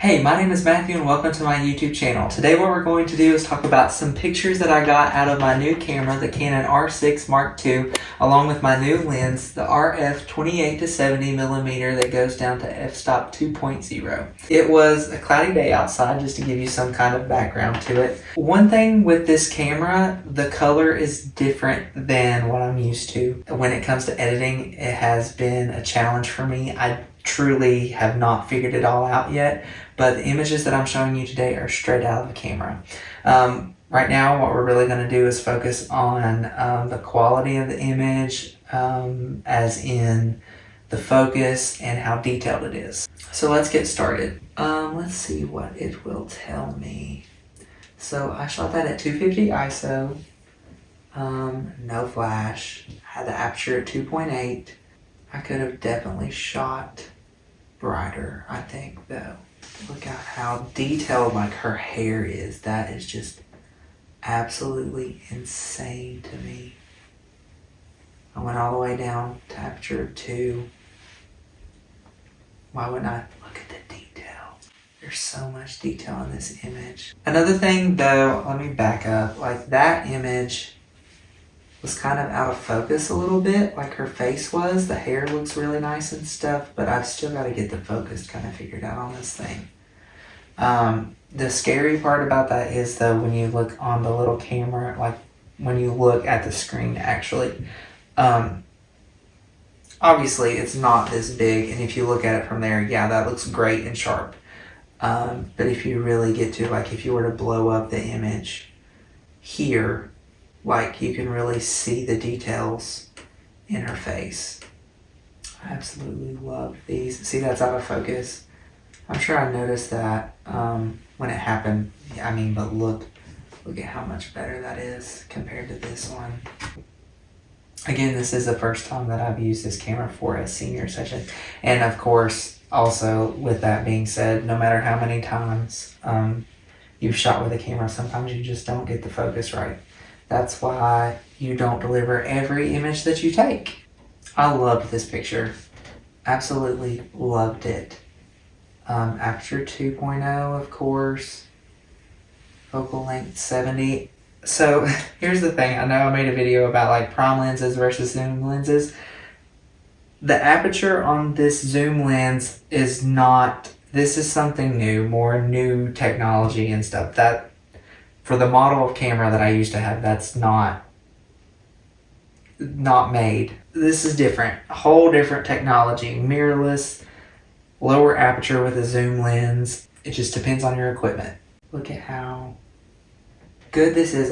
Hey, my name is Matthew and welcome to my YouTube channel. Today what we're going to do is talk about some pictures that I got out of my new camera, the Canon R6 Mark II, along with my new lens, the RF 28-70mm that goes down to f-stop 2.0. It was a cloudy day outside, just to give you some kind of background to it. One thing with this camera, the color is different than what I'm used to. When it comes to editing, it has been a challenge for me. I truly have not figured it all out yet, but the images that I'm showing you today are straight out of the camera. Right now, what we're really going to do is focus on the quality of the image, as in the focus and how detailed it is. So let's get started. Let's see what it will tell me. So I shot that at 250 ISO, no flash, had the aperture at 2.8. I could have definitely shot brighter, I think, though. Look at how detailed like her hair is. That is just absolutely insane to me. I went all the way down to aperture of 2. Why wouldn't I? Look at the detail. There's so much detail in this image. Another thing though, let me back up. Like that image was kind of out of focus a little bit, like her face was. The hair looks really nice and stuff, but I've still got to get the focus kind of figured out on this thing. The scary part about that is though, when you look on the little camera, like when you look at the screen actually, obviously it's not this big, and if you look at it from there, yeah, that looks great and sharp. But if you really get to, like if you were to blow up the image here, like you can really see the details in her face. I absolutely love these. See, that's out of focus. I'm sure I noticed that when it happened. I mean, but look at how much better that is compared to this one. Again, this is the first time that I've used this camera for a senior session. And of course, also with that being said, no matter how many times you've shot with a camera, sometimes you just don't get the focus right. That's why you don't deliver every image that you take. I loved this picture. Absolutely loved it. Aperture 2.0, of course. Focal length 70. So here's the thing. I know I made a video about like prime lenses versus zoom lenses. The aperture on this zoom lens is not, this is something new, more new technology and stuff. That for the model of camera that I used to have, that's not made. This is different, a whole different technology, mirrorless, lower aperture with a zoom lens. It just depends on your equipment. Look at how good this is.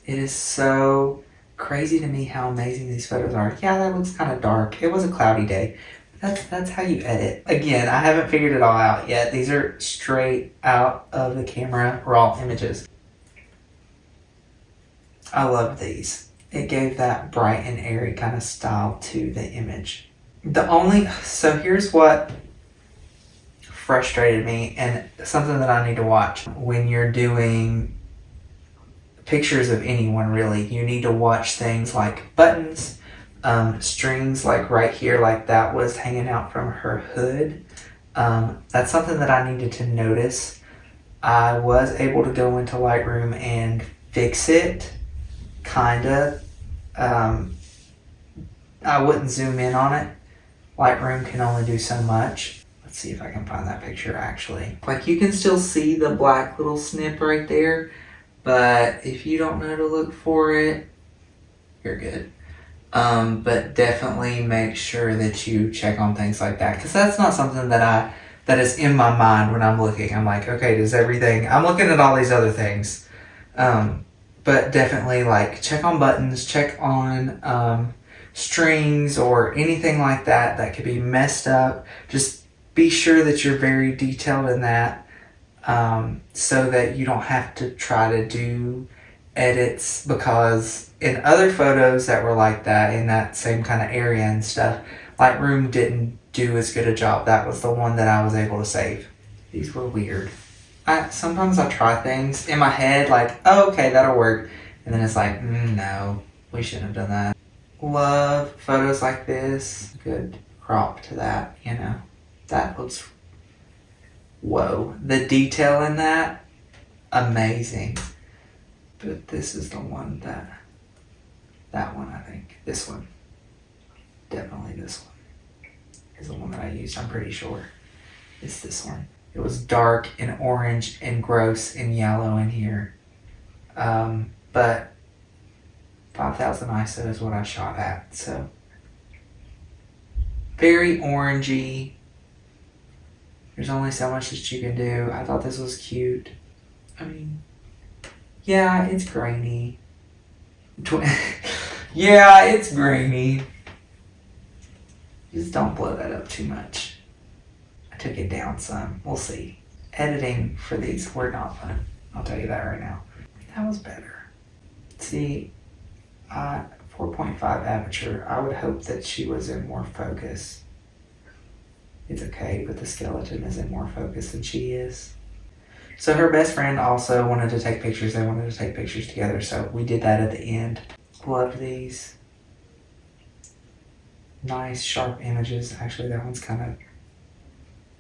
It is so crazy to me how amazing these photos are. Yeah, that looks kind of dark. It was a cloudy day. That's how you edit. Again, I haven't figured it all out yet. These are straight out of the camera raw images. I love these. It gave that bright and airy kind of style to the image. So here's what frustrated me, and something that I need to watch. When you're doing pictures of anyone really, you need to watch things like buttons, strings, like right here, like that was hanging out from her hood. That's something that I needed to notice. I was able to go into Lightroom and fix it. Kinda. I wouldn't zoom in on it. Lightroom can only do so much. Let's see if I can find that picture actually. Like you can still see the black little snip right there, but if you don't know to look for it, you're good. But definitely make sure that you check on things like that, because that's not something that is in my mind when I'm looking. I'm like, okay, I'm looking at all these other things. But definitely like check on buttons, check on strings or anything like that could be messed up. Just be sure that you're very detailed in that, so that you don't have to try to do edits, because in other photos that were like that, in that same kind of area and stuff, Lightroom didn't do as good a job. That was the one that I was able to save. These were weird. Sometimes I try things in my head like, oh, okay, that'll work. And then it's like, no, we shouldn't have done that. Love photos like this. Good crop to that, you know. That looks whoa. The detail in that, amazing. But this is the one that one, I think. This one. Definitely this one is the one that I used, I'm pretty sure. It's this one. It was dark and orange and gross and yellow in here. But 5000 ISO is what I shot at, so. Very orangey. There's only so much that you can do. I thought this was cute. I mean, yeah, it's grainy. Yeah, it's grainy. Just don't blow that up too much. I took it down some. We'll see. Editing for these were not fun. I'll tell you that right now. That was better. See, 4.5 aperture. I would hope that she was in more focus. It's okay, but the skeleton is in more focus than she is. So her best friend also wanted to take pictures. They wanted to take pictures together, so we did that at the end. Loved these. Nice, sharp images. Actually, that one's kind of...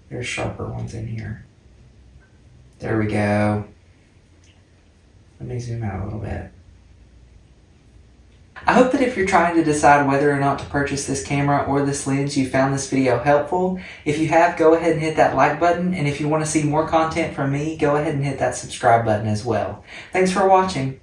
There's sharper ones in here. There we go. Let me zoom out a little bit. I hope that if you're trying to decide whether or not to purchase this camera or this lens, you found this video helpful. If you have, go ahead and hit that like button. And if you want to see more content from me, go ahead and hit that subscribe button as well. Thanks for watching.